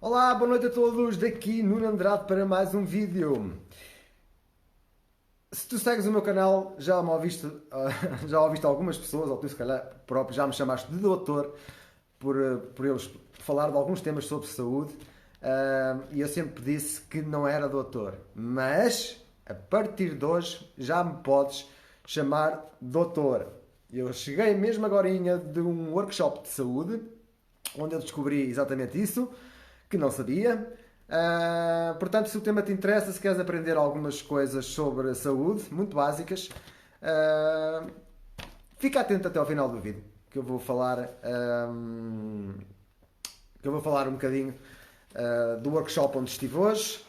Olá, boa noite a todos, daqui Nuno Andrade para mais um vídeo. Se tu segues o meu canal, já me ouviste, já ouviste algumas pessoas, ou tu se calhar próprio já me chamaste de doutor, por eu falar de alguns temas sobre saúde, e eu sempre disse que não era doutor. Mas, a partir de hoje, já me podes chamar doutor. Eu cheguei mesmo agorinha de um workshop de saúde, onde eu descobri exatamente isso, que não sabia. Portanto, se o tema te interessa, se queres aprender algumas coisas sobre a saúde, muito básicas, fica atento até ao final do vídeo, que eu vou falar, um bocadinho do workshop onde estive hoje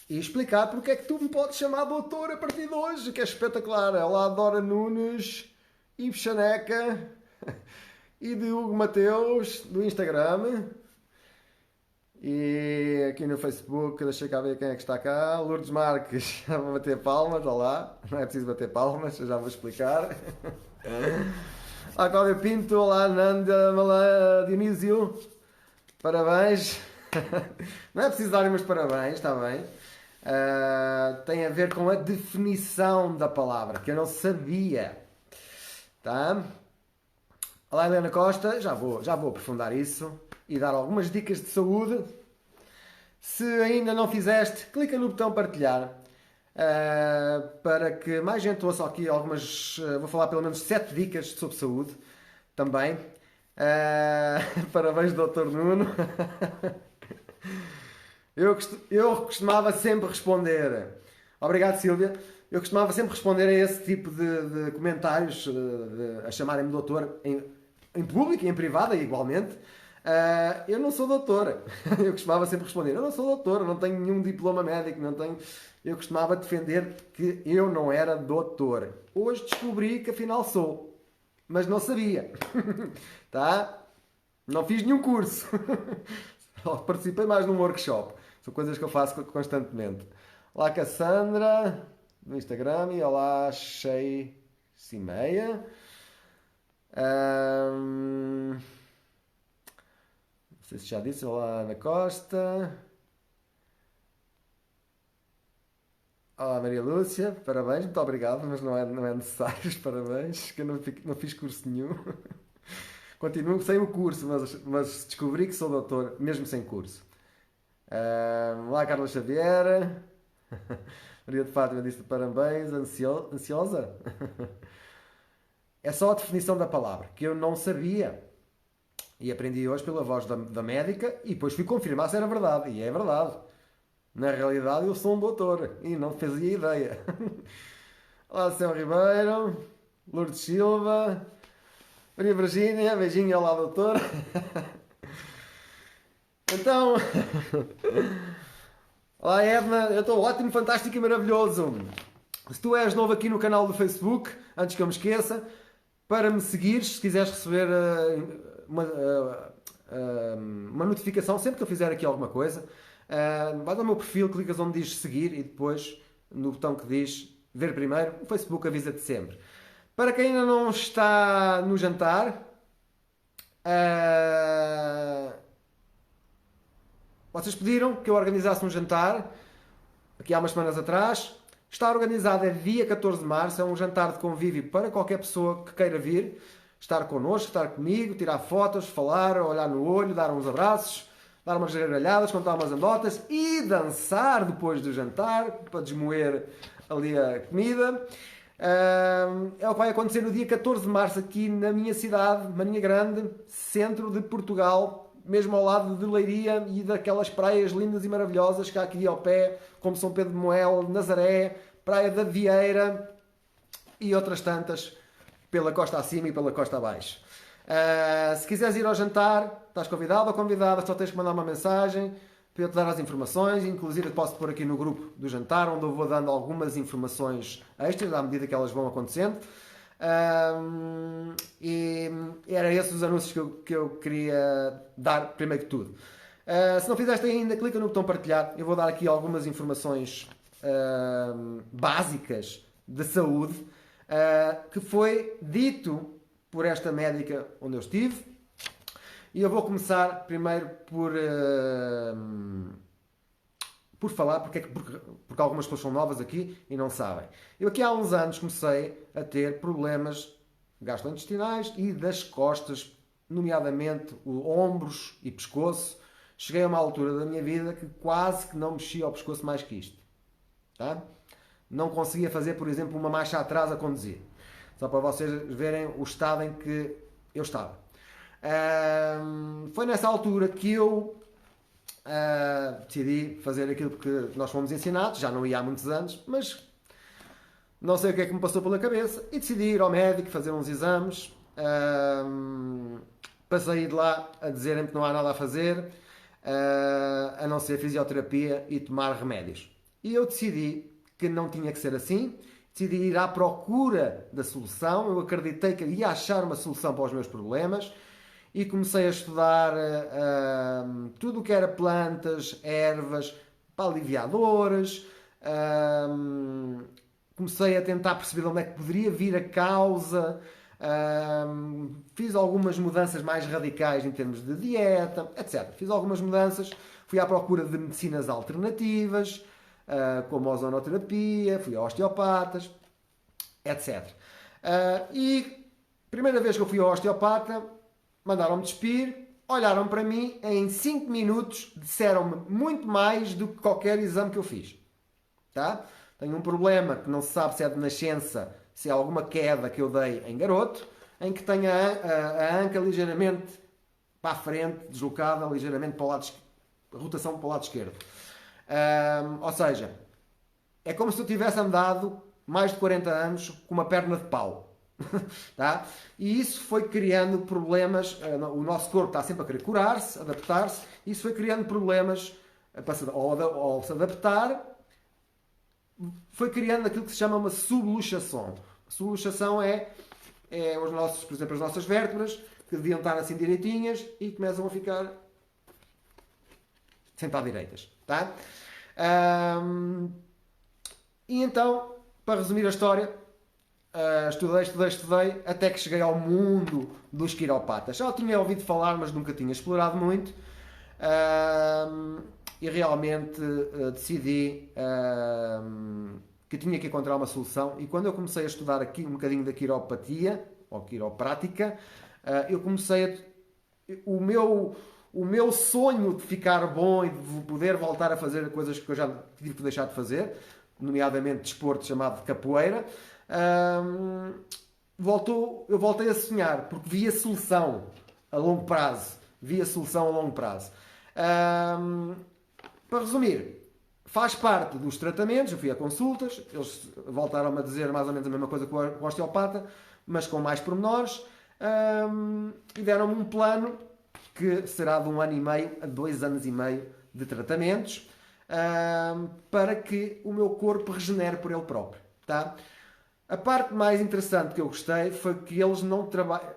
e explicar porque é que tu me podes chamar doutor a partir de hoje, que é espetacular. Olá, Dora Nunes, Ivo Chaneca e de Hugo Mateus, do Instagram. E aqui no Facebook, deixa cá ver quem é que está cá. Lourdes Marques, já vou bater palmas, olá. Não é preciso bater palmas, eu já vou explicar. Olá, Cláudia Pinto, olá, Nanda Dionísio, parabéns. Não é preciso dar meus parabéns, está bem. Tem a ver com a definição da palavra, que eu não sabia. Tá? Olá, Helena Costa, já vou aprofundar isso e dar algumas dicas de saúde. Se ainda não fizeste, clica no botão partilhar, para que mais gente ouça aqui algumas, vou falar pelo menos 7 dicas sobre saúde também. Parabéns, Dr. Nuno. Eu costumava sempre responder. Obrigado, Sílvia. Eu costumava sempre responder a esse tipo de comentários, a chamarem-me doutor em público e em privado, igualmente. Eu não sou doutora. Eu costumava sempre responder: eu não sou doutora, não tenho nenhum diploma médico, não tenho. Eu costumava defender que eu não era doutor. Hoje descobri que afinal sou, mas não sabia. Tá? Não fiz nenhum curso. Só participei mais num workshop. São coisas que eu faço constantemente. Olá, Cassandra, no Instagram, e olá, Shei Cimeia. Não sei se já disse. Olá, Ana Costa. Olá, Maria Lúcia. Parabéns, muito obrigado, mas não é necessário os parabéns, que eu não fiz curso nenhum. Continuo sem o curso, mas descobri que sou doutor, mesmo sem curso. Olá, Carla Xavier. Maria de Fátima disse parabéns. Ansiosa? É só a definição da palavra, que eu não sabia. E aprendi hoje pela voz da médica e depois fui confirmar se era verdade. E é verdade. Na realidade, eu sou um doutor e não fazia ideia. Olá, Céu Ribeiro. Lourdes Silva. Maria Virgínia. Beijinho, olá, doutor. Então... Olá, Edna. Eu estou ótimo, fantástico e maravilhoso. Se tu és novo aqui no canal do Facebook, antes que eu me esqueça, para me seguires, se quiseres receber uma notificação sempre que eu fizer aqui alguma coisa, vais ao meu perfil, clicas onde diz seguir e depois no botão que diz ver primeiro, o Facebook avisa-te sempre. Para quem ainda não está no jantar, vocês pediram que eu organizasse um jantar aqui há umas semanas atrás. Está organizado, é dia 14 de março, é um jantar de convívio para qualquer pessoa que queira vir, estar connosco, estar comigo, tirar fotos, falar, olhar no olho, dar uns abraços, dar umas gargalhadas, contar umas anedotas e dançar depois do jantar, para desmoer ali a comida. É o que vai acontecer no dia 14 de março aqui na minha cidade, Marinha Grande, centro de Portugal, mesmo ao lado de Leiria e daquelas praias lindas e maravilhosas que há aqui ao pé, como São Pedro de Moel, Nazaré, Praia da Vieira e outras tantas pela costa acima e pela costa abaixo. Se quiseres ir ao jantar, estás convidado ou convidada, só tens que mandar uma mensagem para eu te dar as informações. Inclusive posso pôr aqui no grupo do jantar, onde eu vou dando algumas informações extras à medida que elas vão acontecendo. E era esses os anúncios que eu queria dar primeiro que tudo. Se não fizeste ainda, clica no botão partilhar. Eu vou dar aqui algumas informações básicas de saúde, que foi dito por esta médica onde eu estive E eu vou começar primeiro por falar, porque algumas pessoas são novas aqui e não sabem. Eu aqui há uns anos comecei a ter problemas gastrointestinais e das costas, nomeadamente ombros e pescoço. Cheguei a uma altura da minha vida que quase que não mexia ao pescoço mais que isto. Tá? Não conseguia fazer, por exemplo, uma marcha atrás a conduzir. Só para vocês verem o estado em que eu estava. Foi nessa altura que eu decidi fazer aquilo que nós fomos ensinados. Já não ia há muitos anos, mas não sei o que é que me passou pela cabeça e decidi ir ao médico fazer uns exames para sair de lá a dizerem que não há nada a fazer a não ser fisioterapia e tomar remédios. E eu decidi que não tinha que ser assim, decidi ir à procura da solução. Eu acreditei que ia achar uma solução para os meus problemas e comecei a estudar tudo o que era plantas, ervas, aliviadores. Comecei a tentar perceber de onde é que poderia vir a causa. Fiz algumas mudanças mais radicais em termos de dieta, etc. Fiz algumas mudanças, fui à procura de medicinas alternativas, como a ozonoterapia, fui a osteopatas, etc. E primeira vez que eu fui ao osteopata, mandaram-me despir, olharam para mim, em 5 minutos disseram-me muito mais do que qualquer exame que eu fiz. Tá? Tenho um problema que não se sabe se é de nascença, se é alguma queda que eu dei em garoto, em que tenho a anca ligeiramente para a frente, deslocada ligeiramente para o lado, a rotação para o lado esquerdo. Ou seja, é como se eu tivesse andado mais de 40 anos com uma perna de pau. Tá? E isso foi criando problemas. O nosso corpo está sempre a querer curar-se, adaptar-se. Isso foi criando problemas ao se adaptar. Foi criando aquilo que se chama uma subluxação. A subluxação é os nossos, por exemplo, as nossas vértebras que deviam estar assim direitinhas e começam a ficar sem estar direitas. Tá? E então, para resumir a história, estudei, até que cheguei ao mundo dos quiropatas. Já tinha ouvido falar, mas nunca tinha explorado muito. E realmente decidi que tinha que encontrar uma solução. E quando eu comecei a estudar aqui um bocadinho da quiropatia, ou quiroprática, eu comecei o meu sonho de ficar bom e de poder voltar a fazer coisas que eu já tive que deixar de fazer, nomeadamente desporto chamado de capoeira, eu voltei a sonhar, porque vi a solução a longo prazo. Para resumir, faz parte dos tratamentos. Eu fui a consultas, eles voltaram-me a dizer mais ou menos a mesma coisa que o osteopata, mas com mais pormenores, e deram-me um plano que será de 1 ano e meio a 2 anos e meio de tratamentos, para que o meu corpo regenere por ele próprio. Tá? A parte mais interessante que eu gostei foi que eles não trabalham.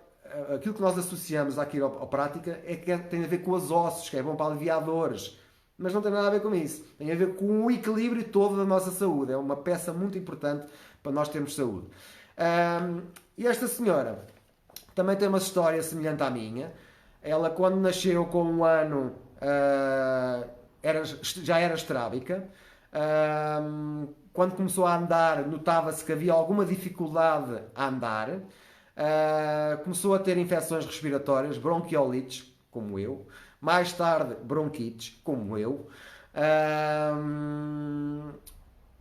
Aquilo que nós associamos à quiroprática é que tem a ver com os ossos, que é bom para aliviar dores, mas não tem nada a ver com isso. Tem a ver com o equilíbrio todo da nossa saúde. É uma peça muito importante para nós termos saúde. E esta senhora também tem uma história semelhante à minha. Ela, quando nasceu com 1 ano, já era estrábica. Quando começou a andar, notava-se que havia alguma dificuldade a andar. Começou a ter infecções respiratórias, bronquiolites, como eu. Mais tarde, bronquites, como eu.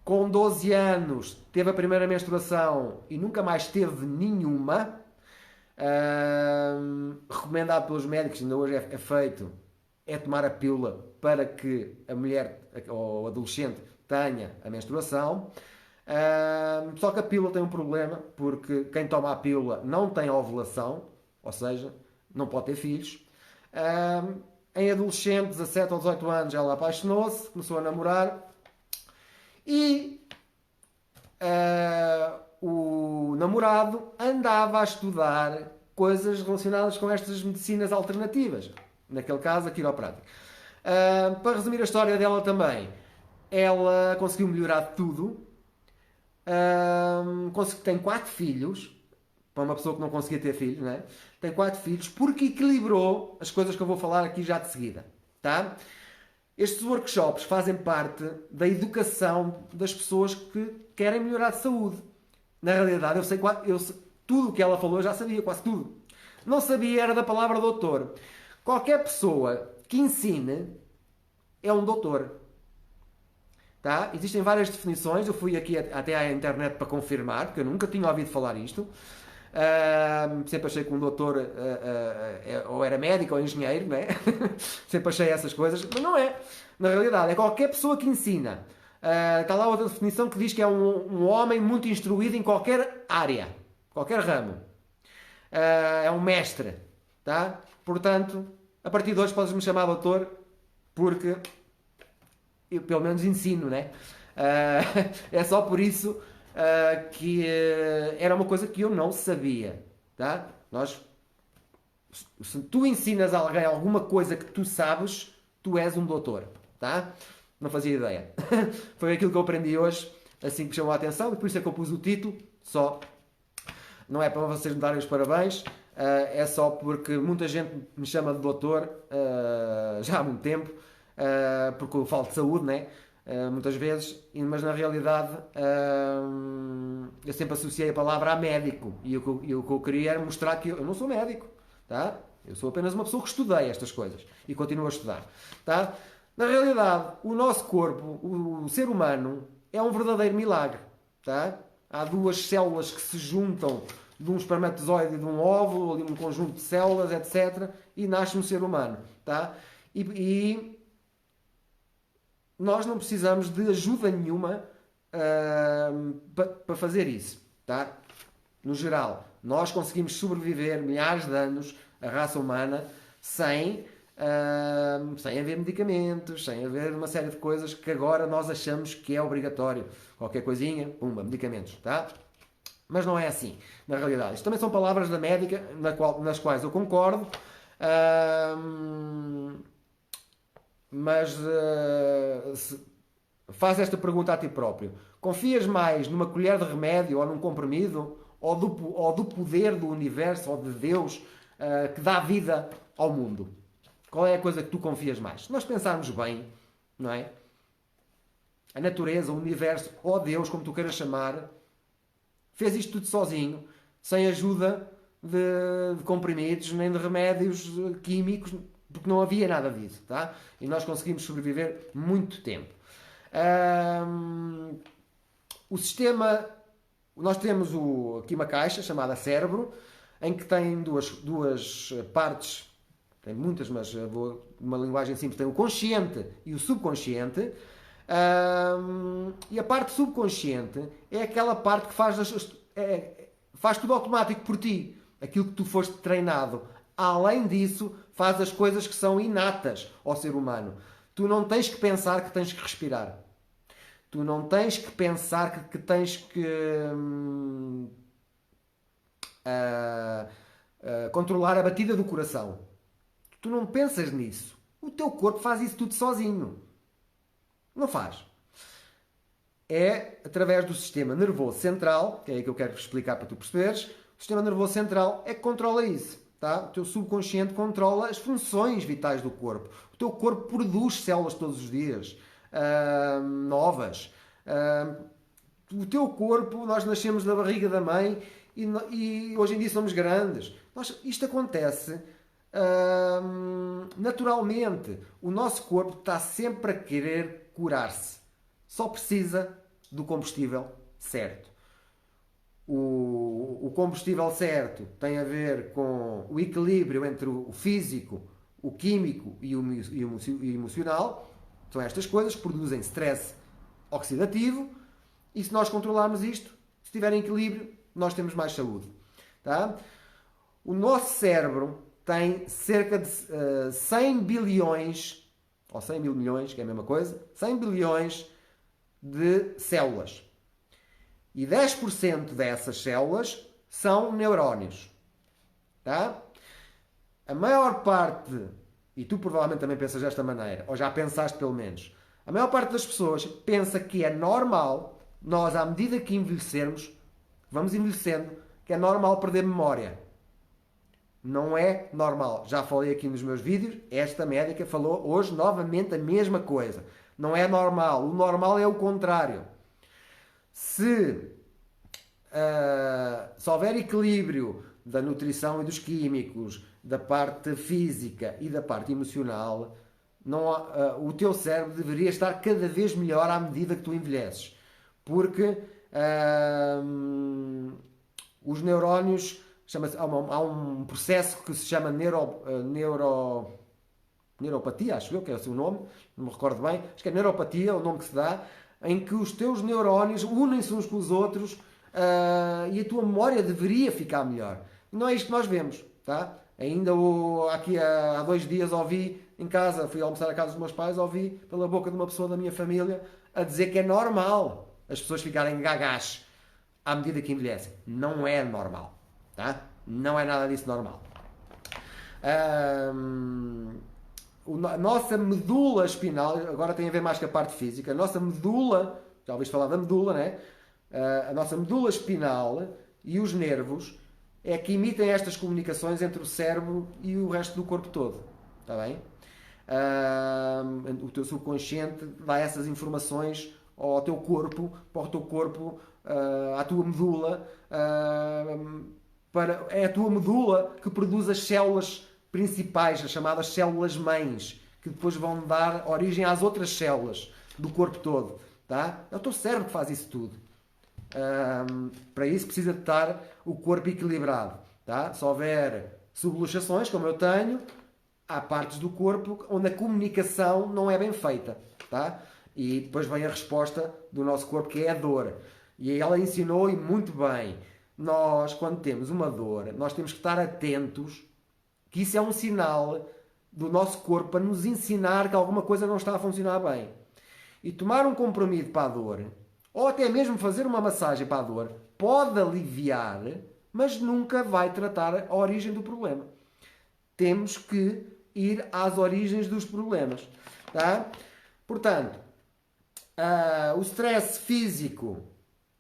Com 12 anos, teve a primeira menstruação e nunca mais teve nenhuma. Recomendado pelos médicos, ainda hoje é feito, é tomar a pílula para que a mulher ou o adolescente tenha a menstruação. Só que a pílula tem um problema, porque quem toma a pílula não tem ovulação, ou seja, não pode ter filhos. Em adolescente, 17 ou 18 anos, ela apaixonou-se, começou a namorar e o namorado andava a estudar coisas relacionadas com estas medicinas alternativas, naquele caso a quiroprática. Para resumir a história dela também, ela conseguiu melhorar tudo. Tem 4 filhos, para uma pessoa que não conseguia ter filhos, não é? Tem 4 filhos porque equilibrou as coisas que eu vou falar aqui já de seguida, tá? Estes workshops fazem parte da educação das pessoas que querem melhorar de saúde. Na realidade, tudo o que ela falou eu já sabia, quase tudo. Não sabia era da palavra doutor. Qualquer pessoa que ensine é um doutor. Tá? Existem várias definições, eu fui aqui até à internet para confirmar, porque eu nunca tinha ouvido falar isto. Sempre achei que um doutor ou era médico ou engenheiro, não é? Sempre achei essas coisas, mas não é. Na realidade, é qualquer pessoa que ensina. Está lá outra definição que diz que é um homem muito instruído em qualquer área, qualquer ramo. É um mestre. Tá? Portanto, a partir de hoje podes-me chamar doutor, porque eu pelo menos ensino, né? É só por isso que era uma coisa que eu não sabia, tá? Se tu ensinas a alguém alguma coisa que tu sabes, tu és um doutor, tá? Não fazia ideia. Foi aquilo que eu aprendi hoje, assim que me chamou a atenção, e por isso é que eu pus o título, só. Não é para vocês me darem os parabéns, é só porque muita gente me chama de doutor já há muito tempo, porque eu falo de saúde, né? Muitas vezes, mas na realidade eu sempre associei a palavra a médico, e o que eu queria era mostrar que eu não sou médico, tá? Eu sou apenas uma pessoa que estudei estas coisas e continuo a estudar, tá? Na realidade, o nosso corpo, o ser humano, é um verdadeiro milagre, tá? Há 2 células que se juntam de um espermatozoide e de um óvulo, ali um conjunto de células, etc., e nasce um ser humano, tá? E nós não precisamos de ajuda nenhuma para fazer isso, tá? No geral, nós conseguimos sobreviver milhares de anos, a raça humana, sem haver medicamentos, sem haver uma série de coisas que agora nós achamos que é obrigatório. Qualquer coisinha, pumba, medicamentos, tá? Mas não é assim, na realidade. Isto também são palavras da médica, nas quais eu concordo, mas faz esta pergunta a ti próprio. Confias mais numa colher de remédio ou num comprimido? Ou do poder do universo ou de Deus que dá vida ao mundo? Qual é a coisa que tu confias mais? Se nós pensarmos bem, não é? A natureza, o universo, ou Deus, como tu queiras chamar, fez isto tudo sozinho, sem ajuda de comprimidos, nem de remédios químicos, porque não havia nada disso, tá? E nós conseguimos sobreviver muito tempo. O sistema... Nós temos aqui uma caixa chamada cérebro, em que tem duas partes, tem muitas, mas vou uma linguagem simples, tem o consciente e o subconsciente. E a parte subconsciente é aquela parte que faz tudo automático por ti, aquilo que tu foste treinado. Além disso, faz as coisas que são inatas ao ser humano. Tu não tens que pensar que tens que respirar. Tu não tens que pensar que tens que controlar a batida do coração. Tu não pensas nisso. O teu corpo faz isso tudo sozinho. Não faz. É através do sistema nervoso central, que é aí que eu quero explicar para tu perceberes. O sistema nervoso central é que controla isso. Tá? O teu subconsciente controla as funções vitais do corpo. O teu corpo produz células todos os dias. Novas. O teu corpo, nós nascemos da barriga da mãe e hoje em dia somos grandes. Isto acontece naturalmente. O nosso corpo está sempre a querer curar-se. Só precisa do combustível certo. O combustível certo tem a ver com o equilíbrio entre o físico, o químico e o emocional. São estas coisas que produzem stress oxidativo, e se nós controlarmos isto, se estiver em equilíbrio, nós temos mais saúde. Tá? O nosso cérebro tem cerca de 100 bilhões, ou 100 mil milhões, que é a mesma coisa, 100 bilhões de células. E 10% dessas células são neurónios. Tá? A maior parte, e tu provavelmente também pensas desta maneira, ou já pensaste pelo menos, a maior parte das pessoas pensa que é normal nós, à medida que envelhecermos, vamos envelhecendo, que é normal perder memória. Não é normal. Já falei aqui nos meus vídeos, esta médica falou hoje novamente a mesma coisa. Não é normal. O normal é o contrário. Se houver equilíbrio da nutrição e dos químicos, da parte física e da parte emocional, o teu cérebro deveria estar cada vez melhor à medida que tu envelheces. Porque os neurónios, há um processo que se chama neuropatia, acho eu que é o seu nome, não me recordo bem, acho que é neuropatia o nome que se dá, em que os teus neurónios unem-se uns com os outros e a tua memória deveria ficar melhor. Não é isto que nós vemos, tá? Ainda aqui há 2 dias ouvi em casa, fui almoçar à casa dos meus pais, ouvi pela boca de uma pessoa da minha família a dizer que é normal as pessoas ficarem gagás à medida que envelhecem. Não é normal, tá? Não é nada disso normal. A nossa medula espinhal, agora tem a ver mais com a parte física, a nossa medula, já ouviste falar da medula, né? A nossa medula espinal e os nervos é que emitem estas comunicações entre o cérebro e o resto do corpo todo, está bem? O teu subconsciente dá essas informações ao teu corpo, para o teu corpo, à tua medula, é a tua medula que produz as células principais, as chamadas células mães, que depois vão dar origem às outras células do corpo todo, tá? É o teu cérebro que faz isso tudo. Para isso precisa de estar o corpo equilibrado, tá? Se houver subluxações, como eu tenho, há partes do corpo onde a comunicação não é bem feita, tá? E depois vem a resposta do nosso corpo, que é a dor. E ela ensinou, e muito bem, nós, quando temos uma dor, nós temos que estar atentos, que isso é um sinal do nosso corpo para nos ensinar que alguma coisa não está a funcionar bem. E tomar um comprimido para a dor, ou até mesmo fazer uma massagem para a dor, pode aliviar, mas nunca vai tratar a origem do problema. Temos que ir às origens dos problemas, tá? Portanto, o stress físico,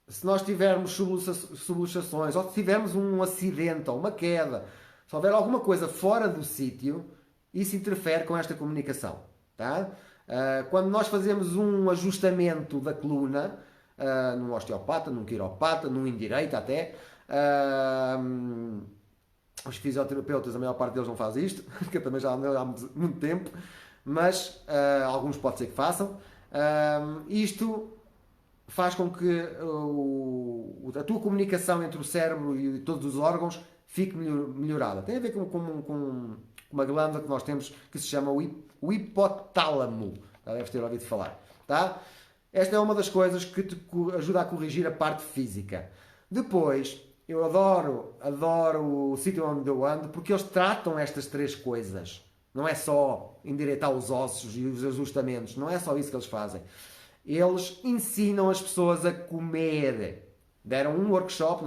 se nós tivermos subluxações, ou se tivermos um acidente ou uma queda, se houver alguma coisa fora do sítio, isso interfere com esta comunicação, tá? Quando nós fazemos um ajustamento da coluna, num osteopata, num quiropata, num indireito até, os fisioterapeutas, a maior parte deles não faz isto, porque eu também já andei há muito tempo, mas alguns pode ser que façam. Isto faz com que a tua comunicação entre o cérebro e todos os órgãos fique melhorada. Tem a ver com uma glândula que nós temos que se chama o hipotálamo. Já deves ter ouvido falar, tá? Esta é uma das coisas que te ajuda a corrigir a parte física. Depois, eu adoro o sítio onde eu ando porque eles tratam estas 3 coisas. Não é só endireitar os ossos e os ajustamentos. Não é só isso que eles fazem. Eles ensinam as pessoas a comer. Deram um workshop,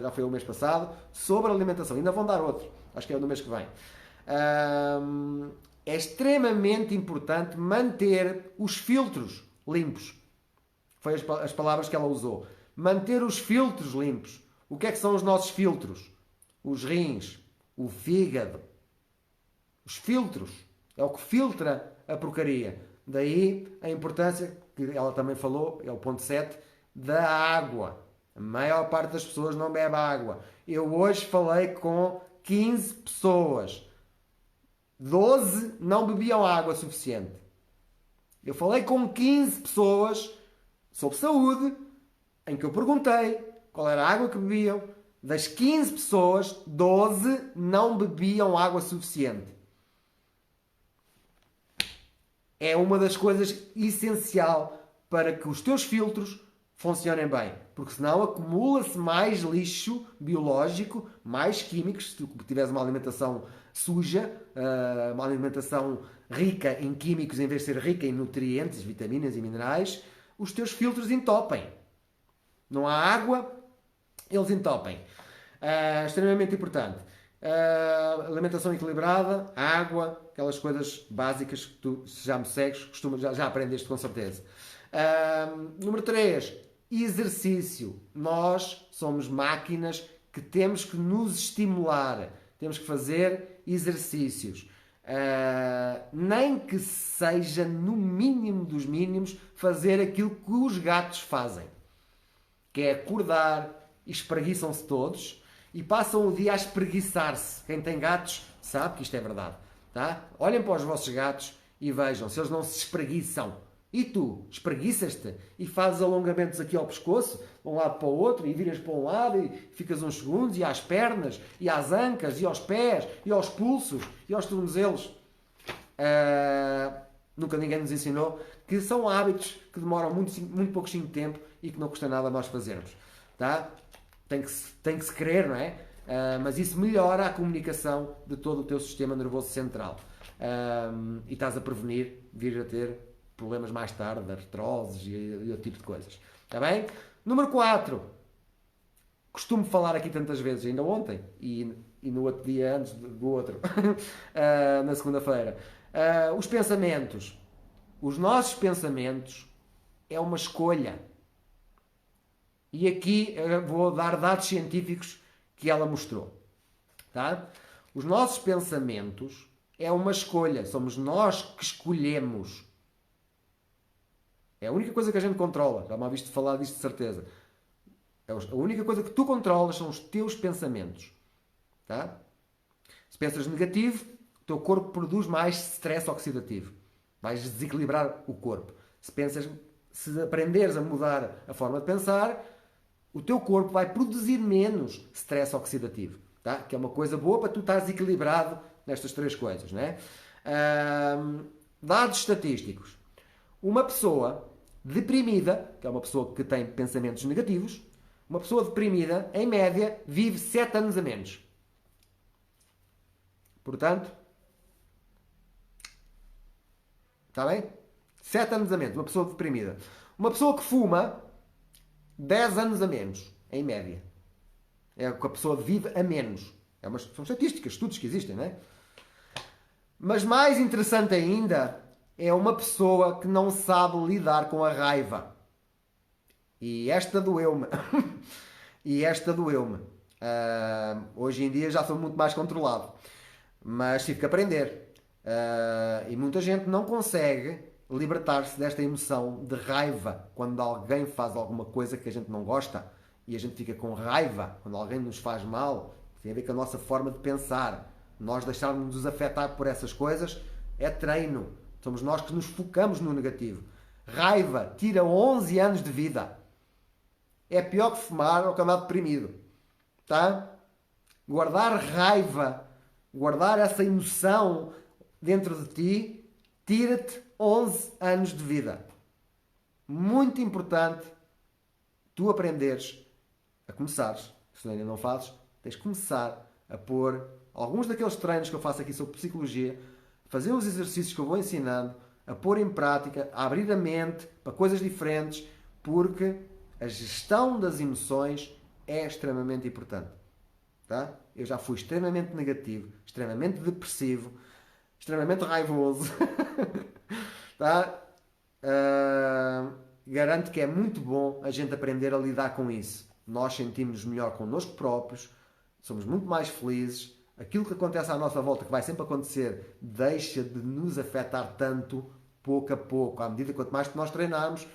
já foi o mês passado, sobre alimentação. Ainda vão dar outro. Acho que é no mês que vem. É extremamente importante manter os filtros limpos. Foi as palavras que ela usou. Manter os filtros limpos. O que é que são os nossos filtros? Os rins, o fígado. Os filtros. É o que filtra a porcaria. Daí a importância, que ela também falou, é o ponto 7, da água. A maior parte das pessoas não bebe água. Eu hoje falei com 15 pessoas. 12 não bebiam água suficiente. Eu falei com 15 pessoas sobre saúde, em que eu perguntei qual era a água que bebiam. Das 15 pessoas, 12 não bebiam água suficiente. É uma das coisas essencial para que os teus filtros funcionem bem. Porque senão acumula-se mais lixo biológico, mais químicos, se tu tiveres uma alimentação suja, uma alimentação rica em químicos em vez de ser rica em nutrientes, vitaminas e minerais, os teus filtros entopem. Não há água, eles entopem. Extremamente importante. Alimentação equilibrada, água, aquelas coisas básicas que tu, se já me segues, já aprendeste com certeza. Número 3, exercício. Nós somos máquinas que temos que nos estimular, temos que fazer exercícios. Nem que seja no mínimo dos mínimos fazer aquilo que os gatos fazem, que é acordar, espreguiçam-se todos e passam o dia a espreguiçar-se. Quem tem gatos sabe que isto é verdade, tá? Olhem para os vossos gatos e vejam se eles não se espreguiçam. E tu, espreguiças-te e fazes alongamentos aqui ao pescoço, de um lado para o outro, e viras para um lado e ficas uns segundos, e às pernas, e às ancas, e aos pés, e aos pulsos, e aos tornozelos. Nunca ninguém nos ensinou que são hábitos que demoram muito pouquinho tempo e que não custa nada nós fazermos. Tá? Tem que se querer, não é? Mas isso melhora a comunicação de todo o teu sistema nervoso central. E estás a prevenir vir a ter problemas mais tarde, artroses e outro tipo de coisas. Está bem? Número 4. Costumo falar aqui tantas vezes, ainda ontem e no outro dia antes do outro, na segunda-feira. Os pensamentos. Os nossos pensamentos é uma escolha. E aqui vou dar dados científicos que ela mostrou. Tá? Os nossos pensamentos é uma escolha. Somos nós que escolhemos. É a única coisa que a gente controla. Já me ouviste falar disto de certeza. A única coisa que tu controlas são os teus pensamentos. Tá? Se pensas negativo, o teu corpo produz mais stress oxidativo. Vais desequilibrar o corpo. Se aprenderes a mudar a forma de pensar, o teu corpo vai produzir menos stress oxidativo. Tá? Que é uma coisa boa para tu estares equilibrado nestas três coisas. Né? Dados estatísticos. Uma pessoa deprimida, que é uma pessoa que tem pensamentos negativos, uma pessoa deprimida, em média, vive 7 anos a menos. Portanto, está bem? 7 anos a menos, uma pessoa deprimida. Uma pessoa que fuma, 10 anos a menos, em média. É o que a pessoa vive a menos. São estatísticas, estudos que existem, não é? Mas mais interessante ainda é uma pessoa que não sabe lidar com a raiva. E esta doeu-me. Hoje em dia já sou muito mais controlado. Mas tive que aprender. E muita gente não consegue libertar-se desta emoção de raiva quando alguém faz alguma coisa que a gente não gosta e a gente fica com raiva quando alguém nos faz mal. Tem a ver com a nossa forma de pensar. Nós deixarmos-nos afetar por essas coisas é treino. Somos nós que nos focamos no negativo. Raiva tira 11 anos de vida. É pior que fumar ou que andar deprimido. Tá? Guardar raiva, guardar essa emoção dentro de ti, tira-te 11 anos de vida. Muito importante tu aprenderes a começares, se ainda não fazes, tens que começar a pôr alguns daqueles treinos que eu faço aqui sobre psicologia, fazer os exercícios que eu vou ensinando, a pôr em prática, a abrir a mente para coisas diferentes, porque a gestão das emoções é extremamente importante. Tá? Eu já fui extremamente negativo, extremamente depressivo, extremamente raivoso. Tá? Garanto que é muito bom a gente aprender a lidar com isso. Nós sentimos-nos melhor connosco próprios, somos muito mais felizes. Aquilo que acontece à nossa volta, que vai sempre acontecer, deixa de nos afetar tanto, pouco a pouco. À medida que quanto mais nós treinarmos,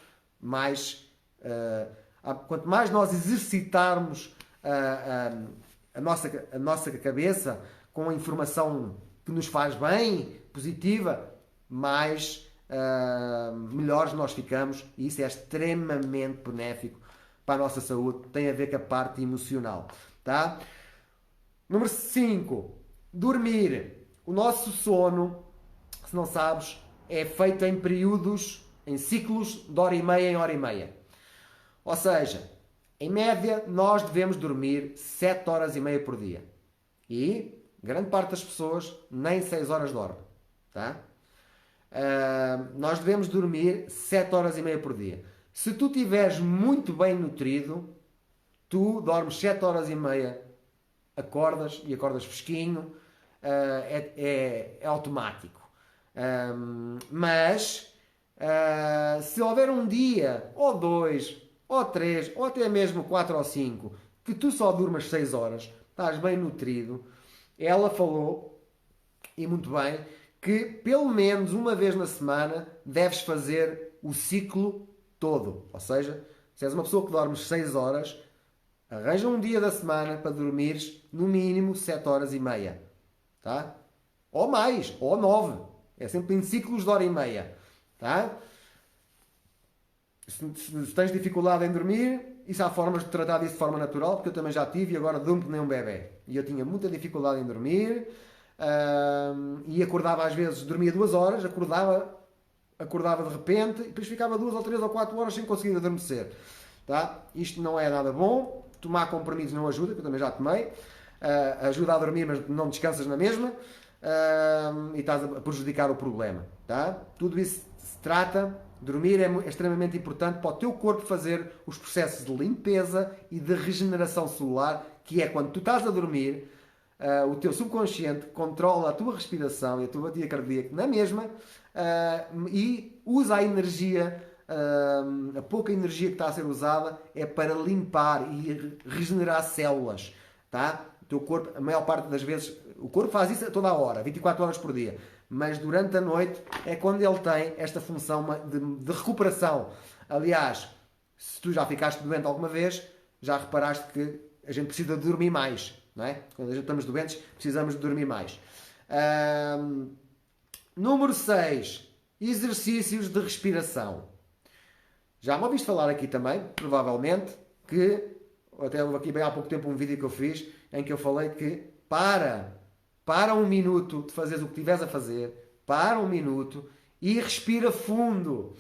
quanto mais nós exercitarmos a nossa cabeça com a informação que nos faz bem, positiva, melhores nós ficamos, e isso é extremamente benéfico para a nossa saúde. Tem a ver com a parte emocional. Tá? Número 5. Dormir. O nosso sono, se não sabes, é feito em períodos, em ciclos de hora e meia em hora e meia. Ou seja, em média, nós devemos dormir 7 horas e meia por dia. E grande parte das pessoas nem 6 horas dorme. Tá? Nós devemos dormir 7 horas e meia por dia. Se tu estiveres muito bem nutrido, tu dormes 7 horas e meia, acordas fresquinho, é automático. Mas se houver um dia, ou 2, ou 3, ou até mesmo 4 ou 5, que tu só durmas 6 horas, estás bem nutrido. Ela falou, e muito bem, que pelo menos uma vez na semana deves fazer o ciclo todo. Ou seja, se és uma pessoa que dormes 6 horas, arranja um dia da semana para dormires no mínimo 7 horas e meia. Tá? Ou mais, ou 9. É sempre em ciclos de hora e meia. Tá? Se tens dificuldade em dormir, isso há formas de tratar disso de forma natural, porque eu também já tive e agora durmo que nem um bebê. E eu tinha muita dificuldade em dormir, e acordava às vezes, dormia 2 horas, acordava de repente, e depois ficava 2 ou 3 ou 4 horas sem conseguir adormecer. Tá? Isto não é nada bom. Tomar comprimidos não ajuda, que eu também já tomei. Ajuda a dormir, mas não descansas na mesma. E estás a prejudicar o problema. Tá? Tudo isso se trata. Dormir é extremamente importante para o teu corpo fazer os processos de limpeza e de regeneração celular, que é quando tu estás a dormir, o teu subconsciente controla a tua respiração e a tua batida cardíaca na mesma, e usa a energia, a pouca energia que está a ser usada é para limpar e regenerar células. Tá? O teu corpo, a maior parte das vezes, o corpo faz isso a toda a hora, 24 horas por dia. Mas durante a noite é quando ele tem esta função de recuperação. Aliás, se tu já ficaste doente alguma vez, já reparaste que a gente precisa de dormir mais. Não é? Quando a gente estamos doentes, precisamos de dormir mais. Número 6. Exercícios de respiração. Já me ouviste falar aqui também, provavelmente, que até houve aqui bem há pouco tempo um vídeo que eu fiz em que eu falei que para um minuto de fazeres o que estiveres a fazer, para um minuto e respira fundo.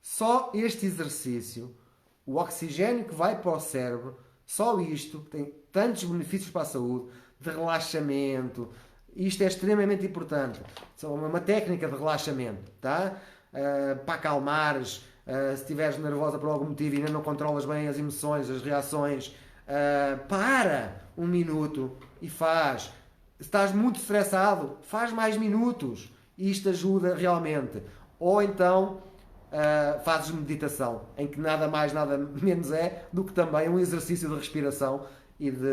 Só este exercício, o oxigênio que vai para o cérebro, só isto tem tantos benefícios para a saúde, de relaxamento. Isto é extremamente importante. É uma técnica de relaxamento, tá? Para acalmares. Se estiveres nervosa por algum motivo e ainda não controlas bem as emoções, as reações, para um minuto e faz. Se estás muito estressado, faz mais minutos. Isto ajuda realmente. Ou então fazes meditação, em que nada mais, nada menos é do que também um exercício de respiração e de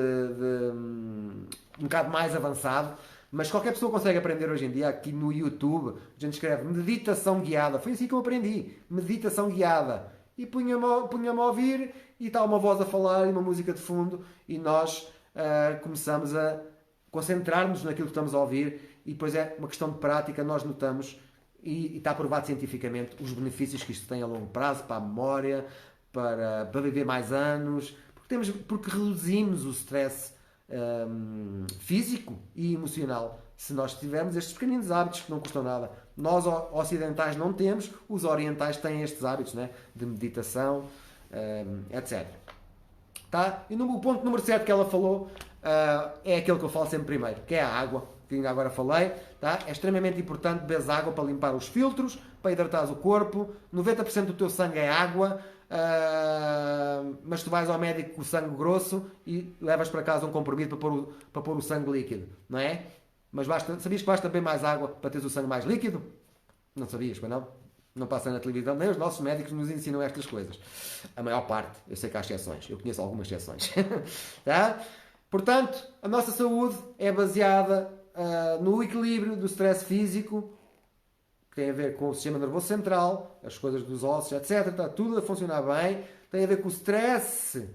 um bocado mais avançado. Mas qualquer pessoa consegue aprender hoje em dia. Aqui no YouTube a gente escreve meditação guiada. Foi assim que eu aprendi. Meditação guiada. E punha-me a ouvir e está uma voz a falar e uma música de fundo e nós começamos a concentrar-nos naquilo que estamos a ouvir e depois é uma questão de prática. Nós notamos e está provado cientificamente os benefícios que isto tem a longo prazo para a memória, para viver mais anos, porque reduzimos o stress físico e emocional se nós tivermos estes pequeninos hábitos que não custam nada. Nós ocidentais não temos, os orientais têm estes hábitos, né? De meditação, etc. Tá? E o ponto número 7 que ela falou é aquele que eu falo sempre primeiro, que é a água, que ainda agora falei. Tá? É extremamente importante beberes água para limpar os filtros, para hidratar o corpo. 90% do teu sangue é água. Mas tu vais ao médico com o sangue grosso e levas para casa um comprimido para pôr o sangue líquido, não é? Mas sabias que basta beber mais água para teres o sangue mais líquido? Não sabias, mas não? Não passa na televisão, nem os nossos médicos nos ensinam estas coisas. A maior parte, eu sei que há exceções, eu conheço algumas exceções. Tá? Portanto, a nossa saúde é baseada no equilíbrio do stress físico, que tem a ver com o sistema nervoso central, as coisas dos ossos, etc. Está tudo a funcionar bem. Tem a ver com o stress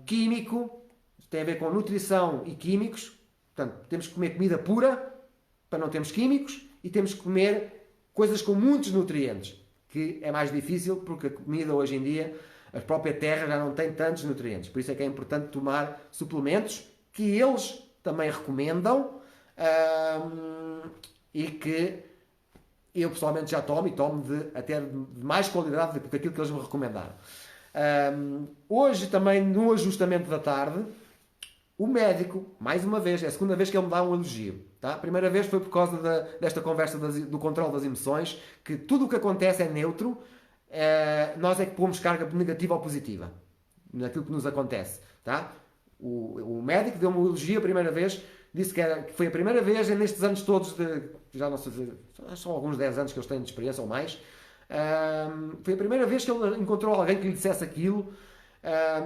químico, tem a ver com nutrição e químicos. Portanto, temos que comer comida pura para não termos químicos e temos que comer coisas com muitos nutrientes, que é mais difícil porque a comida hoje em dia, a própria terra já não tem tantos nutrientes. Por isso é que é importante tomar suplementos que eles também recomendam. E que eu pessoalmente já tomo e tomo até de mais qualidade do que aquilo que eles me recomendaram. Hoje também no ajustamento da tarde, o médico, mais uma vez, é a segunda vez que ele me dá um elogio. Tá? A primeira vez foi por causa desta conversa do controle das emoções, que tudo o que acontece é neutro, nós é que pomos carga negativa ou positiva naquilo que nos acontece. Tá? O médico deu-me um elogio a primeira vez, disse que foi a primeira vez nestes anos todos já não sei, são alguns 10 anos que eles têm de experiência ou mais. Foi a primeira vez que ele encontrou alguém que lhe dissesse aquilo.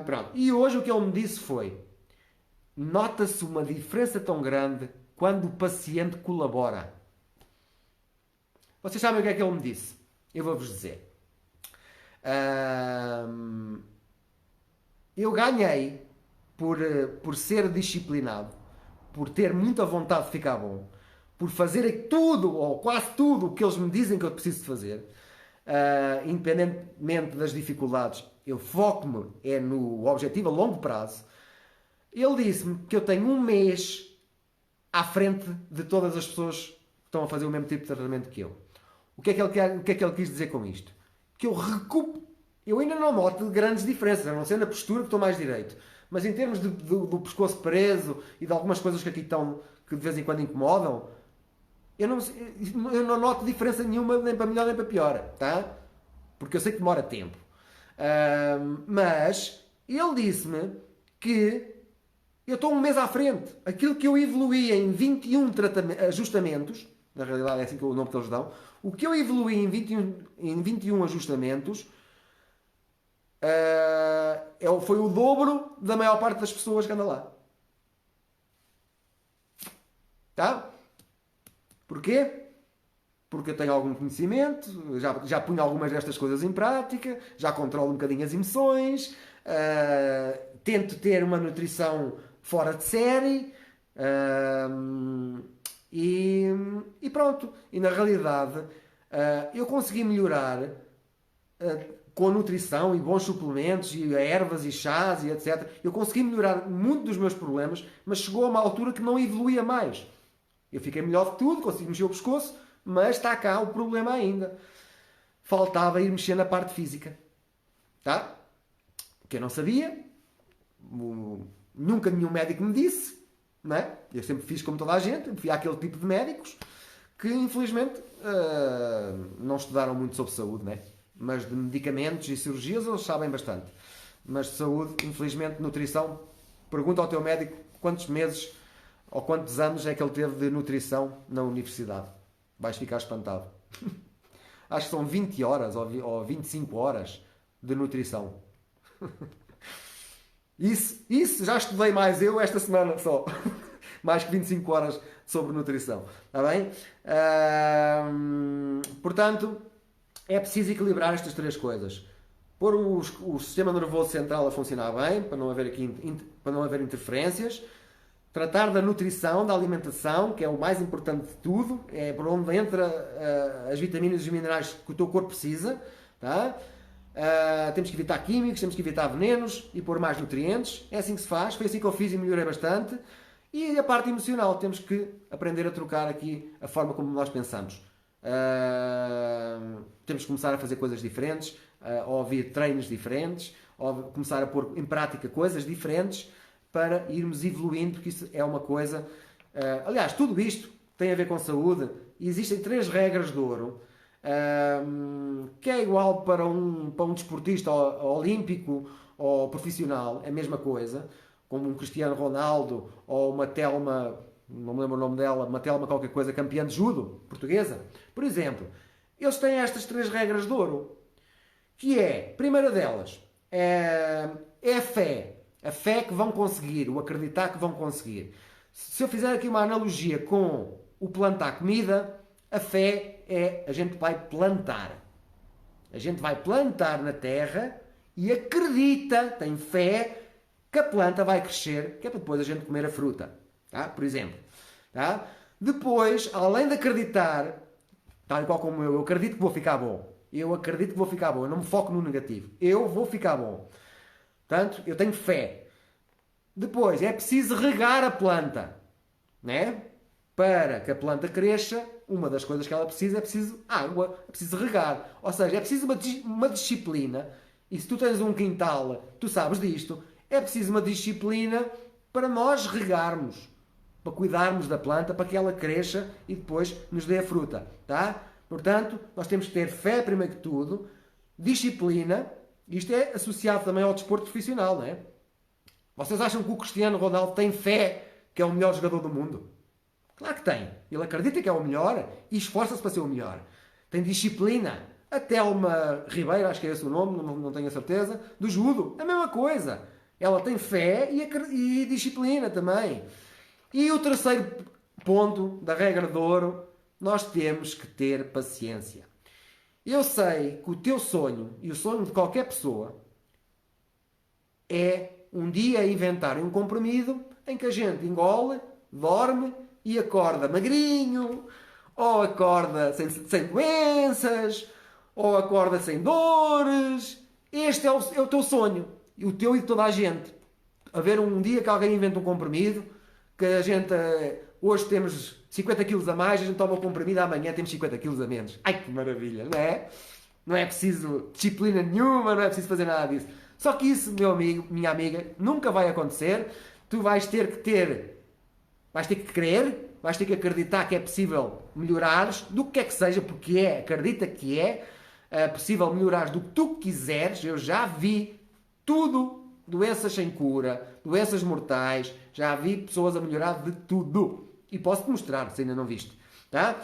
Pronto. E hoje o que ele me disse foi: nota-se uma diferença tão grande quando o paciente colabora. Vocês sabem o que é que ele me disse? Eu vou-vos dizer. Eu ganhei por ser disciplinado, por ter muita vontade de ficar bom, por fazer tudo, ou quase tudo, o que eles me dizem que eu preciso de fazer, independentemente das dificuldades. Eu foco-me no objetivo a longo prazo. Ele disse-me que eu tenho um mês à frente de todas as pessoas que estão a fazer o mesmo tipo de tratamento que eu. O que é que ele quis dizer com isto? Que eu ainda não noto grandes diferenças, a não ser na postura que estou mais direito. Mas em termos do pescoço preso e de algumas coisas que aqui estão, que de vez em quando incomodam, eu não noto diferença nenhuma, nem para melhor nem para pior, tá? Porque eu sei que demora tempo. Mas ele disse-me que eu estou um mês à frente. Aquilo que eu evoluí em 21 ajustamentos, na realidade é assim que é o nome que eles dão, o que eu evoluí em 21 ajustamentos foi o dobro da maior parte das pessoas que andam lá. Tá? Porquê? Porque eu tenho algum conhecimento, já ponho algumas destas coisas em prática, já controlo um bocadinho as emoções, tento ter uma nutrição fora de série, e pronto. E na realidade eu consegui melhorar com a nutrição e bons suplementos e ervas e chás e etc. Eu consegui melhorar muito dos meus problemas, mas chegou a uma altura que não evoluía mais. Eu fiquei melhor de tudo, consegui mexer o pescoço, mas está cá o problema ainda. Faltava ir mexer na parte física. Tá? Que eu não sabia. Nunca nenhum médico me disse. Não é? Eu sempre fiz como toda a gente. Fui àquele tipo de médicos que, infelizmente, não estudaram muito sobre saúde, não é? Mas de medicamentos e cirurgias eles sabem bastante. Mas de saúde, infelizmente, nutrição, pergunta ao teu médico quantos meses ou quantos anos é que ele teve de nutrição na universidade. Vais ficar espantado. Acho que são 20 horas ou 25 horas de nutrição. Isso já estudei mais eu esta semana só. Mais que 25 horas sobre nutrição. Está bem? Portanto, é preciso equilibrar estas três coisas. Pôr o sistema nervoso central a funcionar bem, para não haver interferências. Tratar da nutrição, da alimentação, que é o mais importante de tudo. É por onde entra as vitaminas e os minerais que o teu corpo precisa. Tá? Temos que evitar químicos, temos que evitar venenos e pôr mais nutrientes. É assim que se faz. Foi assim que eu fiz e melhorei bastante. E a parte emocional, temos que aprender a trocar aqui a forma como nós pensamos. Temos que começar a fazer coisas diferentes, a ouvir treinos diferentes, a começar a pôr em prática coisas diferentes para irmos evoluindo, porque isso é uma coisa... aliás, tudo isto tem a ver com saúde. E existem 3 regras de ouro, que é igual para um desportista olímpico ou profissional, é a mesma coisa, como um Cristiano Ronaldo ou uma Telma, não me lembro o nome dela, uma Telma qualquer coisa, campeã de judo, portuguesa. Por exemplo, eles têm estas 3 regras de ouro, que é, a primeira delas, é a fé. A fé que vão conseguir, o acreditar que vão conseguir. Se eu fizer aqui uma analogia com o plantar comida, a fé é a gente vai plantar. A gente vai plantar na terra e acredita, tem fé, que a planta vai crescer, que é para depois a gente comer a fruta. Tá? Por exemplo. Tá? Depois, além de acreditar, tal e qual como eu acredito que vou ficar bom. Eu acredito que vou ficar bom. Eu não me foco no negativo. Eu vou ficar bom. Portanto, eu tenho fé. Depois, é preciso regar a planta. Né? Para que a planta cresça, uma das coisas que ela precisa é preciso água, é preciso regar. Ou seja, é preciso uma disciplina. E se tu tens um quintal, tu sabes disto, é preciso uma disciplina para nós regarmos, para cuidarmos da planta, para que ela cresça e depois nos dê a fruta. Tá? Portanto, nós temos que ter fé primeiro que tudo, disciplina. Isto é associado também ao desporto profissional, não é? Vocês acham que o Cristiano Ronaldo tem fé que é o melhor jogador do mundo? Claro que tem. Ele acredita que é o melhor e esforça-se para ser o melhor. Tem disciplina. A Telma Ribeiro, acho que é esse o nome, não tenho a certeza, do judo. A mesma coisa. Ela tem fé e disciplina também. E o terceiro ponto da regra de ouro, nós temos que ter paciência. Eu sei que o teu sonho e o sonho de qualquer pessoa é um dia inventar um comprimido em que a gente engole, dorme e acorda magrinho, ou acorda sem doenças, ou acorda sem dores. Este é o teu sonho, o teu e de toda a gente. Haver um dia que alguém inventa um comprimido, que a gente hoje temos 50 quilos a mais, a gente toma o comprimido, amanhã temos 50 quilos a menos. Ai que maravilha, não é? Não é preciso disciplina nenhuma, não é preciso fazer nada disso. Só que isso, meu amigo, minha amiga, nunca vai acontecer. Tu vais ter que crer, vais ter que acreditar que é possível melhorares do que é que seja, porque acredita que é possível melhorares do que tu quiseres. Eu já vi tudo, doenças sem cura, doenças mortais, já vi pessoas a melhorar de tudo. E posso-te mostrar, se ainda não viste. Tá?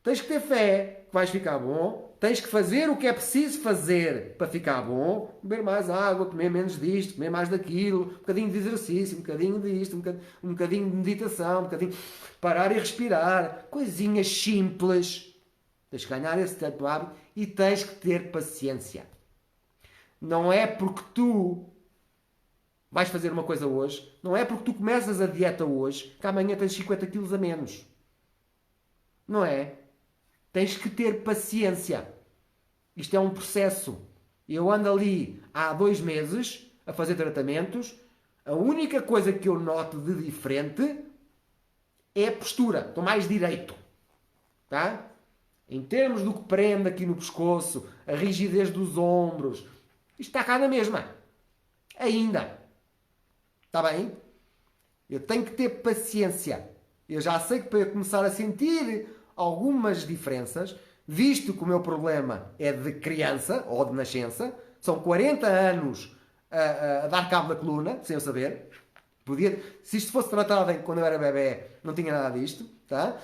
Tens que ter fé que vais ficar bom. Tens que fazer o que é preciso fazer para ficar bom. Beber mais água, comer menos disto, comer mais daquilo. Um bocadinho de exercício, um bocadinho disto, um bocadinho de meditação, um bocadinho... Parar e respirar. Coisinhas simples. Tens que ganhar esse tempo hábito e tens que ter paciência. Não é porque tu vais fazer uma coisa hoje, não é porque tu começas a dieta hoje que amanhã tens 50 quilos a menos. Não é? Tens que ter paciência. Isto é um processo. Eu ando ali há 2 meses a fazer tratamentos. A única coisa que eu noto de diferente é a postura. Estou mais direito. Tá? Em termos do que prende aqui no pescoço, a rigidez dos ombros, isto está cá na mesma. Ainda. Está bem? Eu tenho que ter paciência. Eu já sei que para eu começar a sentir algumas diferenças, visto que o meu problema é de criança ou de nascença, são 40 anos a dar cabo da coluna, sem eu saber. Se isto fosse tratado quando eu era bebê, não tinha nada disto, tá?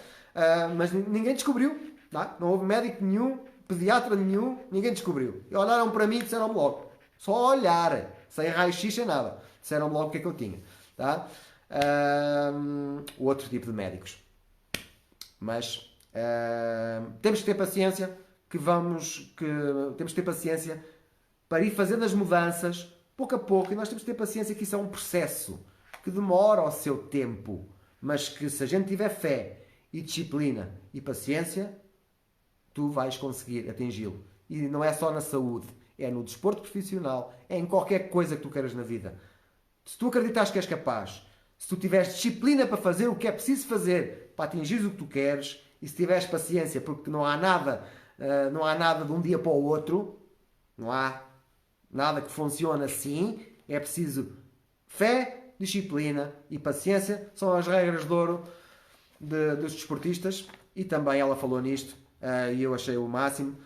Mas ninguém descobriu, tá? Não houve médico nenhum, pediatra nenhum, ninguém descobriu. E olharam para mim e disseram-me logo, só olhar, sem raio-x, sem nada. Disseram-me logo o que é que eu tinha, tá? Outro tipo de médicos. Mas temos que ter paciência temos que ter paciência para ir fazendo as mudanças pouco a pouco, e nós temos que ter paciência que isso é um processo que demora o seu tempo, mas que se a gente tiver fé e disciplina e paciência, tu vais conseguir atingi-lo. E não é só na saúde, é no desporto profissional, é em qualquer coisa que tu queiras na vida. Se tu acreditas que és capaz, se tu tiveres disciplina para fazer o que é preciso fazer para atingir o que tu queres, e se tiveres paciência, porque não há nada de um dia para o outro, não há nada que funcione assim, é preciso fé, disciplina e paciência, são as regras de ouro dos desportistas, e também ela falou nisto, e eu achei o máximo.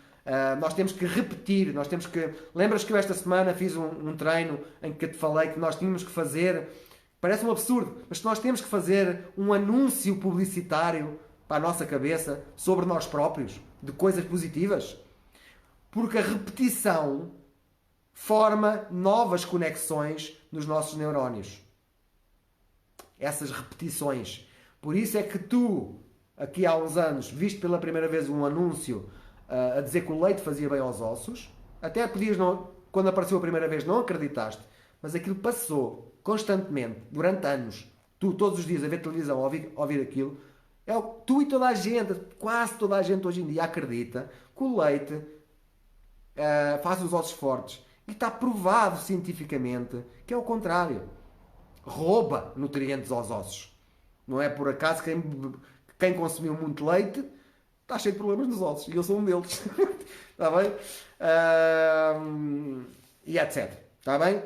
Nós temos que repetir, lembras que eu esta semana fiz um treino em que te falei que nós tínhamos que fazer, parece um absurdo, mas que nós temos que fazer um anúncio publicitário para a nossa cabeça sobre nós próprios, de coisas positivas, porque a repetição forma novas conexões nos nossos neurónios. Essas repetições. Por isso é que tu, aqui há uns anos, viste pela primeira vez um anúncio a dizer que o leite fazia bem aos ossos. Até podias, quando apareceu a primeira vez, não acreditaste. Mas aquilo passou constantemente, durante anos. Tu, todos os dias, a ver televisão, a ouvir aquilo. Tu e toda a gente, quase toda a gente hoje em dia acredita que o leite faz os ossos fortes. E está provado cientificamente que é o contrário. Rouba nutrientes aos ossos. Não é por acaso que quem consumiu muito leite está cheio de problemas nos ossos. E eu sou um deles. Está bem? E etc. Está bem?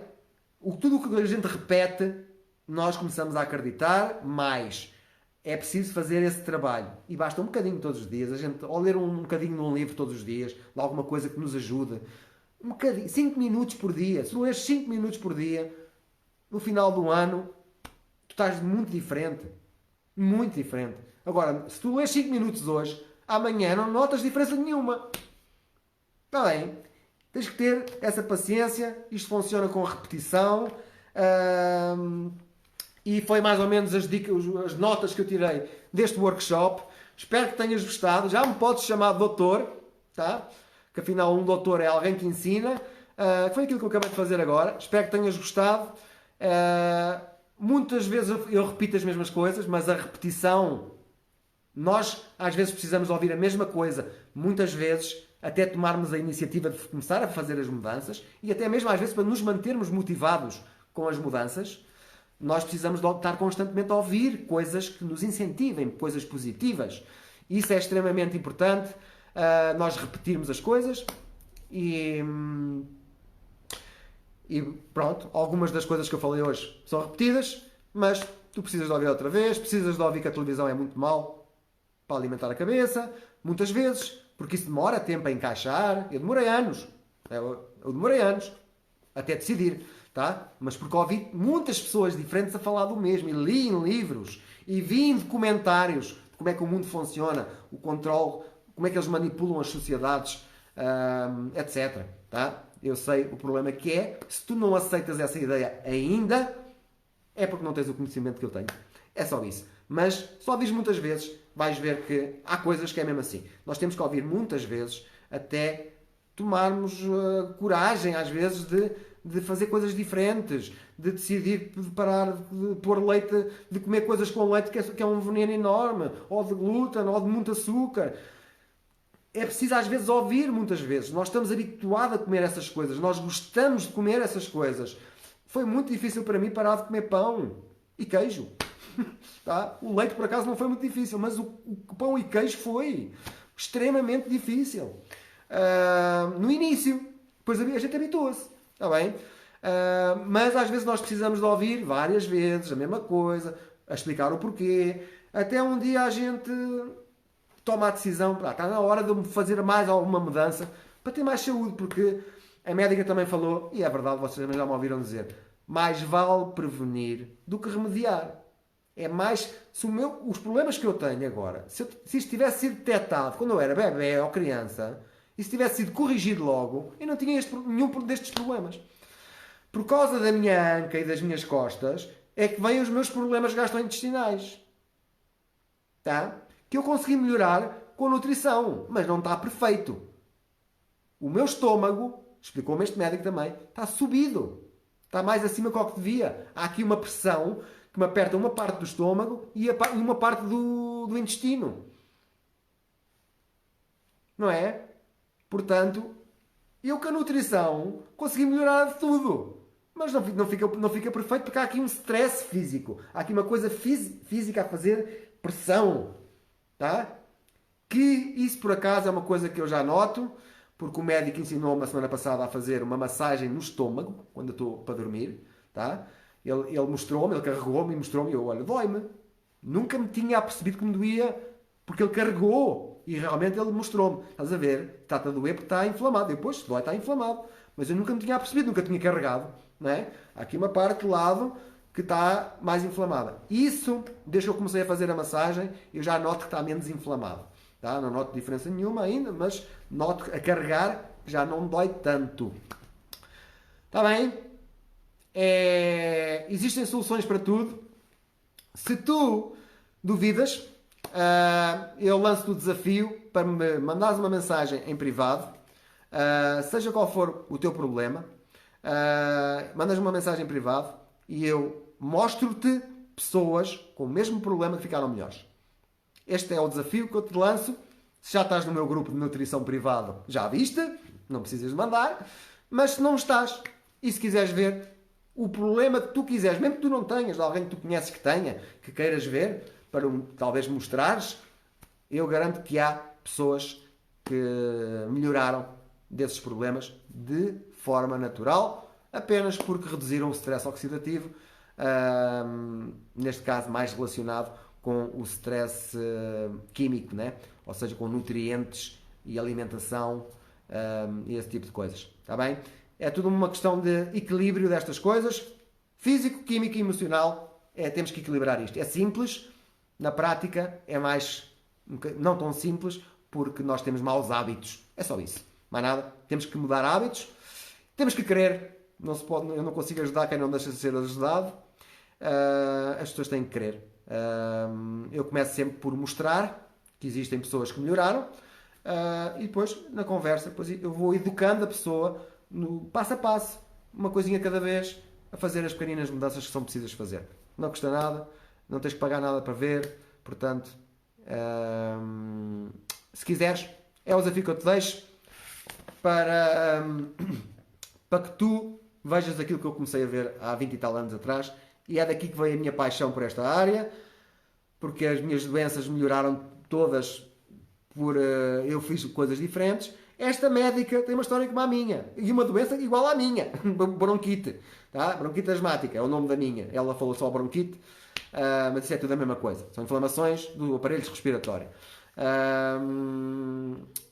Tudo o que a gente repete, nós começamos a acreditar mais. É preciso fazer esse trabalho. E basta um bocadinho todos os dias. A gente, ou ler um bocadinho de um livro todos os dias, de alguma coisa que nos ajude. Um bocadinho, 5 minutos por dia. Se não lês 5 minutos por dia, no final do ano, estás muito diferente. Muito diferente. Agora, se tu lês 5 minutos hoje, amanhã não notas diferença nenhuma. Está bem? Tens que ter essa paciência. Isto funciona com repetição. E foi mais ou menos as dicas, as notas que eu tirei deste workshop. Espero que tenhas gostado. Já me podes chamar de doutor, tá? Que afinal um doutor é alguém que ensina. Foi aquilo que eu acabei de fazer agora. Espero que tenhas gostado. Muitas vezes eu repito as mesmas coisas, mas a repetição, nós às vezes precisamos ouvir a mesma coisa, muitas vezes até tomarmos a iniciativa de começar a fazer as mudanças e até mesmo às vezes para nos mantermos motivados com as mudanças, nós precisamos de estar constantemente a ouvir coisas que nos incentivem, coisas positivas. Isso é extremamente importante, nós repetirmos as coisas e pronto, algumas das coisas que eu falei hoje são repetidas, mas tu precisas de ouvir outra vez, precisas de ouvir que a televisão é muito mau para alimentar a cabeça, muitas vezes, porque isso demora tempo a encaixar. Eu demorei anos até decidir, tá? Mas porque ouvi muitas pessoas diferentes a falar do mesmo, e li em livros, e vi em documentários de como é que o mundo funciona, o controle, como é que eles manipulam as sociedades, etc. Tá? Eu sei o problema que é, se tu não aceitas essa ideia ainda, é porque não tens o conhecimento que eu tenho. É só isso. Mas se ouvires muitas vezes, vais ver que há coisas que é mesmo assim. Nós temos que ouvir muitas vezes até tomarmos coragem, às vezes, de fazer coisas diferentes, de decidir de parar de pôr leite, de comer coisas com leite que é um veneno enorme, ou de glúten, ou de muito açúcar. É preciso às vezes ouvir muitas vezes. Nós estamos habituados a comer essas coisas. Nós gostamos de comer essas coisas. Foi muito difícil para mim parar de comer pão e queijo. Tá? O leite, por acaso, não foi muito difícil, mas o pão e queijo foi extremamente difícil. No início. Depois a gente habituou-se. Está bem? Mas às vezes nós precisamos de ouvir várias vezes a mesma coisa, a explicar o porquê. Até um dia a gente toma a decisão, está na hora de fazer mais alguma mudança para ter mais saúde, porque a médica também falou, e é verdade, vocês também já me ouviram dizer, mais vale prevenir do que remediar. É mais, se os problemas que eu tenho agora, se isto tivesse sido detectado quando eu era bebê ou criança, e se tivesse sido corrigido logo, eu não tinha nenhum destes problemas. Por causa da minha anca e das minhas costas, é que vêm os meus problemas gastrointestinais. Tá? Que eu consegui melhorar com a nutrição, mas não está perfeito. O meu estômago, explicou-me este médico também, está subido. Está mais acima do que devia. Há aqui uma pressão que me aperta uma parte do estômago e uma parte do intestino. Não é? Portanto, eu com a nutrição consegui melhorar de tudo. Mas não fica perfeito porque há aqui um stress físico. Há aqui uma coisa física a fazer pressão. Tá? Que isso por acaso é uma coisa que eu já noto, porque o médico ensinou-me a semana passada a fazer uma massagem no estômago, quando eu estou para dormir. Tá? Ele mostrou-me, ele carregou-me e mostrou-me, e eu, olha, dói-me. Nunca me tinha apercebido que me doía, porque ele carregou. E realmente ele mostrou-me. Estás a ver? Está-te a doer porque está inflamado. Depois, se dói, está inflamado. Mas eu nunca me tinha apercebido, nunca tinha carregado. Não é? Há aqui uma parte do lado que está mais inflamada. Isso, desde que eu comecei a fazer a massagem, eu já noto que está menos inflamado. Tá? Não noto diferença nenhuma ainda, mas noto que a carregar já não dói tanto. Está bem? Existem soluções para tudo. Se tu duvidas, eu lanço-te o desafio para me mandares uma mensagem em privado, seja qual for o teu problema, mandas uma mensagem em privado e eu mostro-te pessoas com o mesmo problema que ficaram melhores. Este é o desafio que eu te lanço. Se já estás no meu grupo de nutrição privado, já viste, não precisas de mandar, mas se não estás, e se quiseres ver o problema que tu quiseres, mesmo que tu não tenhas, de alguém que tu conheces que tenha, que queiras ver, para talvez mostrares, eu garanto que há pessoas que melhoraram desses problemas de forma natural, apenas porque reduziram o stress oxidativo, neste caso mais relacionado com o stress químico, né? Ou seja, com nutrientes e alimentação e esse tipo de coisas. Está bem? É tudo uma questão de equilíbrio destas coisas, físico, químico e emocional, temos que equilibrar isto. É simples, na prática é mais, não tão simples, porque nós temos maus hábitos. É só isso. Mais nada. Temos que mudar hábitos. Temos que querer. Não se pode, eu não consigo ajudar quem não deixa de ser ajudado. As pessoas têm que querer. Eu começo sempre por mostrar que existem pessoas que melhoraram. E depois, na conversa, depois eu vou educando a pessoa no passo a passo, uma coisinha cada vez, a fazer as pequeninas mudanças que são precisas fazer. Não custa nada, não tens que pagar nada para ver, portanto, se quiseres, é o desafio que eu te deixo para que tu vejas aquilo que eu comecei a ver há 20 e tal anos atrás, e é daqui que veio a minha paixão por esta área, porque as minhas doenças melhoraram todas por eu fiz coisas diferentes. Esta médica tem uma história como a minha e uma doença igual à minha, bronquite, tá? Bronquite asmática é o nome da minha. Ela falou só bronquite, mas isso é tudo a mesma coisa. São inflamações do aparelho respiratório.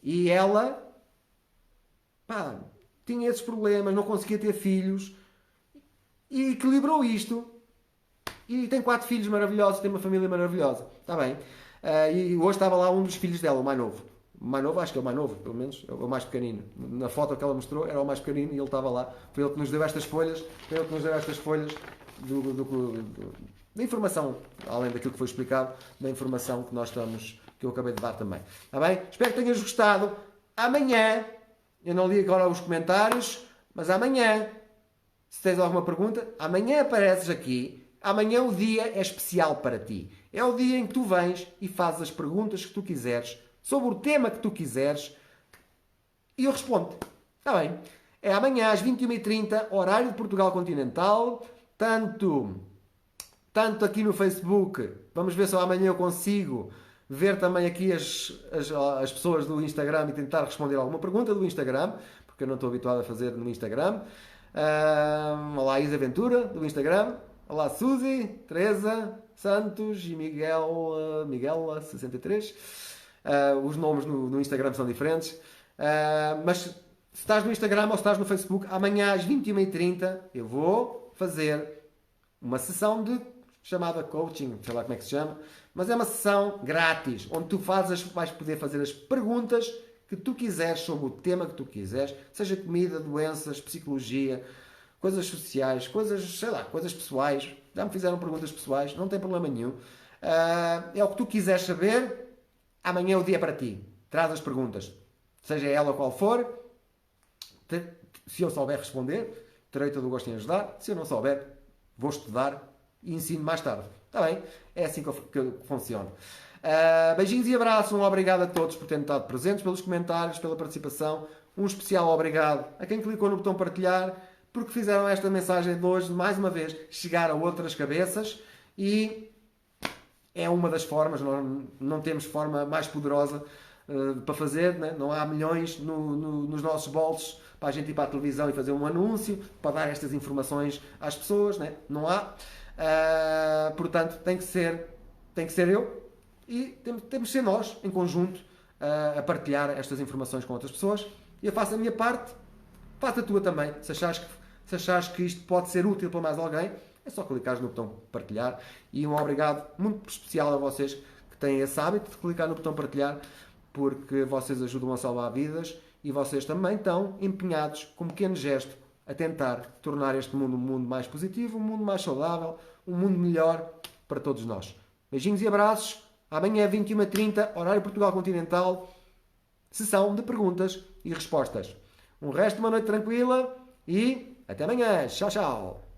E ela, pá, tinha esses problemas, não conseguia ter filhos e equilibrou isto. E tem 4 filhos maravilhosos, tem uma família maravilhosa, está bem? E hoje estava lá um dos filhos dela, o mais novo. O mais novo, acho que é o mais novo, pelo menos, é o mais pequenino. Na foto que ela mostrou, era o mais pequenino e ele estava lá. Foi ele que nos deu estas folhas, da informação, além daquilo que foi explicado, da informação que que eu acabei de dar também. Está bem? Espero que tenhas gostado. Amanhã, eu não li agora os comentários, mas amanhã, se tens alguma pergunta, amanhã apareces aqui. Amanhã o dia é especial para ti. É o dia em que tu vens e fazes as perguntas que tu quiseres, sobre o tema que tu quiseres, e eu respondo. Está bem? É amanhã às 21h30, horário de Portugal Continental, tanto aqui no Facebook, vamos ver se amanhã eu consigo ver também aqui as pessoas do Instagram e tentar responder alguma pergunta do Instagram, porque eu não estou habituado a fazer no Instagram. Olá, Isa Ventura, do Instagram. Olá, Suzy, Teresa, Santos e Miguela 63. Os nomes no Instagram são diferentes. Mas se estás no Instagram ou se estás no Facebook, amanhã às 21h30 eu vou fazer uma sessão chamada coaching, sei lá como é que se chama, mas é uma sessão grátis, onde tu vais poder fazer as perguntas que tu quiseres sobre o tema que tu quiseres, seja comida, doenças, psicologia, coisas sociais, coisas pessoais. Já me fizeram perguntas pessoais, não tem problema nenhum. É o que tu quiseres saber, amanhã é o dia para ti. Traz as perguntas, seja ela qual for. Se eu souber responder, terei todo o gosto em ajudar. Se eu não souber, vou estudar e ensino mais tarde. Está bem? É assim que funciona. Beijinhos e abraços. Um obrigado a todos por terem estado presentes, pelos comentários, pela participação. Um especial obrigado a quem clicou no botão partilhar, porque fizeram esta mensagem de hoje, mais uma vez, chegar a outras cabeças, e é uma das formas. Não temos forma mais poderosa para fazer, né? Não há milhões nos nossos bolsos para a gente ir para a televisão e fazer um anúncio, para dar estas informações às pessoas, né? Não há. Portanto, tem que ser eu, e temos que ser nós, em conjunto, a partilhar estas informações com outras pessoas. E eu faço a minha parte, faça a tua também. Se achares que isto pode ser útil para mais alguém, é só clicar no botão partilhar. E um obrigado muito especial a vocês que têm esse hábito de clicar no botão partilhar, porque vocês ajudam a salvar vidas e vocês também estão empenhados, com um pequeno gesto, a tentar tornar este mundo um mundo mais positivo, um mundo mais saudável, um mundo melhor para todos nós. Beijinhos e abraços. Amanhã, 21h30, horário Portugal Continental, sessão de perguntas e respostas. Um resto de uma noite tranquila e até amanhã. Tchau, tchau.